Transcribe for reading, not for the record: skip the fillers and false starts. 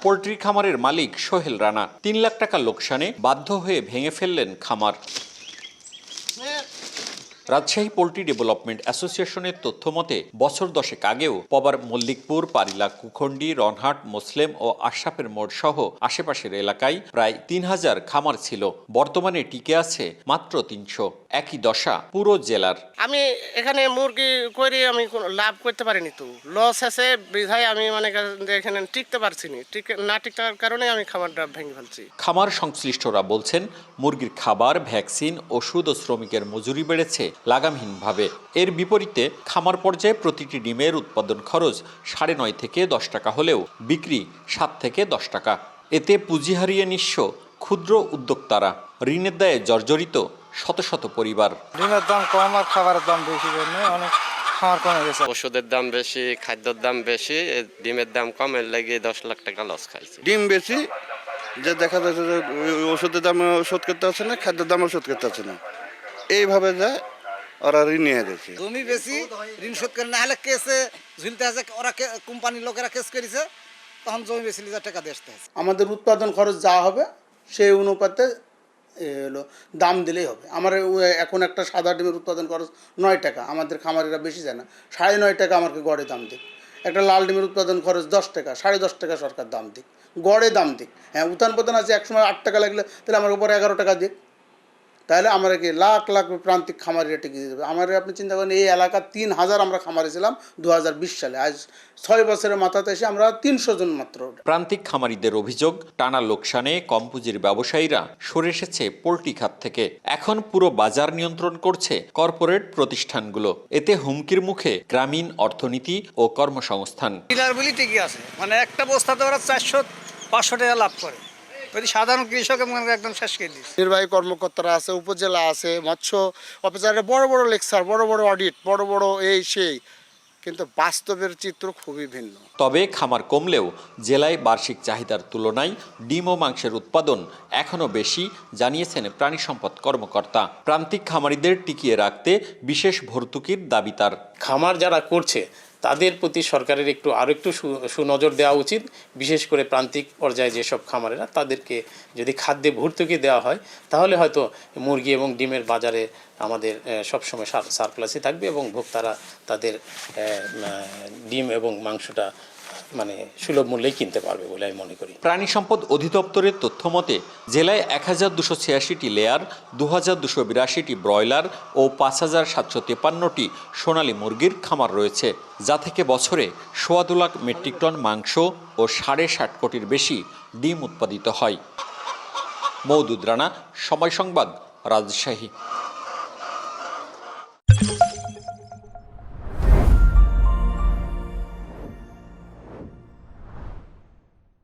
Poultry খামারের মালিক সোহেল রানা ৩ লাখ টাকা লোকসানে বাধ্য হয়ে ভেঙে ফেললেন খামার। রাজশাহী পোল্ট্রি ডেভেলপমেন্ট অ্যাসোসিয়েশনের তথ্য মতে বছর 10 আগেও পবার, মল্লিকপুর, পারিলা, কুখন্ডি, রনহাট, মোসলেম ও আশরাফের মোড় সহ আশেপাশের এলাকায় প্রায় ৩,০০০ খামার ছিল। বর্তমানে টিকে আছে মাত্র ৩০০। একই দশা পুরো জেলার। আমি এখানে মুরগি করে আমি কোনো লাভ করতে পারিনি, তো লস আছে বিধায় আমি এখানে টিকতে পারছি না। না টিকার কারণে আমি খামারটা ভেঙে ফেলছি। খামার সংশ্লিষ্টরা বলছেন, মুরগির খাবার, ভ্যাকসিন, ওষুধ ও শ্রমিকের মজুরি বেড়েছে লাগামহীনভাবে। এর বিপরীতে খামার পর্যায়ে প্রতিটি ডিমের উৎপাদন খরচ 9.5 থেকে 10 টাকা হলেও বিক্রি 7 থেকে 10 টাকা। এতে পুঁজি হারিয়ে নিঃস্ব ক্ষুদ্র উদ্যোক্তারা। ঋণের দায়ে জর্জরিত শত শত পরিবার। ডিমের দাম কম আর খাবারের দাম বেশি, অনেক খামার কমে গেছে। ওষুধের দাম বেশি, খাদ্যের দাম বেশি, ডিমের দাম কমের লাগে 10 লাখ টাকা লস খাইছে। ডিম বেশি, যে দেখা যাচ্ছে যে ওষুধের দাম শোধ করতে হচ্ছে না, খাদ্যের দামও শোধ করতে হচ্ছে না, এইভাবে যায় ওরা ঋণ নিয়ে গেছে। জমি বেশি, ঋণ শোধ করে না হলে কেসে ঝুলতে আছে। ওরা কোম্পানির লোকেরা কেস করেছে, তখন জমি বেশি লিজার টাকা দিয়ে আসতে আছে। আমাদের উৎপাদন খরচ যা হবে সেই অনুপাতে হলো দাম দিলেই হবে। আমার এখন একটা সাদা ডিমের উৎপাদন খরচ 9 টাকা, আমাদের খামারিরা বেশি যায় না, 9.5 টাকা আমাকে গড়ে দাম দিক। একটা লাল ডিমের উৎপাদন খরচ 10 টাকা, 10.5 টাকা সরকার দাম দিক, গড়ে দাম দিক। হ্যাঁ, উত্থান পতন আছে, একসময় 8 টাকা লাগলে তাহলে আমার উপর 11 টাকা দিক, তাহলে আমরা কি লাখ লাখ প্রান্তিক খামারিরা টিকে যাবে। আমার আপনি চিন্তা করেন, এই এলাকা 3000 আমরা খামারি ছিলাম 2020 সালে, আজ 6 বছরের মাথাতে এসে আমরা 300 জন মাত্র। প্রান্তিক খামারিদের অভিযোগ, টানা লোকসানে কম পুঁজির ব্যবসায়ীরা সরে এসেছে পোল্ট্রি খাত থেকে। এখন পুরো বাজার নিয়ন্ত্রণ করছে কর্পোরেট প্রতিষ্ঠানগুলো। এতে হুমকির মুখে গ্রামীণ অর্থনীতি ও কর্মসংস্থান। ডিলার বলি ঠিকই আছে, একটা বস্তাতে ওরা 400-500 টাকা লাভ করে। সাধারণ কৃষক একদম শেষ করে দিচ্ছে। নির্বাহী কর্মকর্তারা আছে, উপজেলা আছে, মৎস্য অফিসারের বড় বড় লেকচার, বড় বড় অডিট, বড় বড় এই সেই, কিন্তু বাস্তবের চিত্র খুবই ভিন্ন। তবে খামার কমলেও জেলায় বার্ষিক চাহিদার তুলনায় ডিম ও মাংসের উৎপাদন এখনও বেশি, জানিয়েছেন প্রাণী সম্পদ কর্মকর্তা। প্রান্তিক খামারিদের টিকিয়ে রাখতে বিশেষ ভর্তুকির দাবি তার। খামার যারা করছে তাদের প্রতি সরকারের আরও একটু সুনজর দেওয়া উচিত। বিশেষ করে প্রান্তিক পর্যায়ে যেসব খামারেরা, তাদেরকে যদি খাদ্যে ভর্তুকি দেওয়া হয়, তাহলে হয়তো মুরগি এবং ডিমের বাজারে আমাদের সবসময় সারপ্লাসই থাকবে এবং ভোক্তারা তাদের ডিম এবং মাংসটা সুলভ মূল্যেই কিনতে পারবে বলে আমি মনে করি। প্রাণী সম্পদ অধিদপ্তরের তথ্য মতে জেলায় 1286টি লেয়ার, 2282টি ব্রয়লার ও 5753টি সোনালী মুরগির খামার রয়েছে, যা থেকে বছরে 2.25 লাখ মেট্রিক টন মাংস ও 60.5 কোটির বেশি ডিম উৎপাদিত হয়। মওদুদ রানা, সময় সংবাদ, রাজশাহী।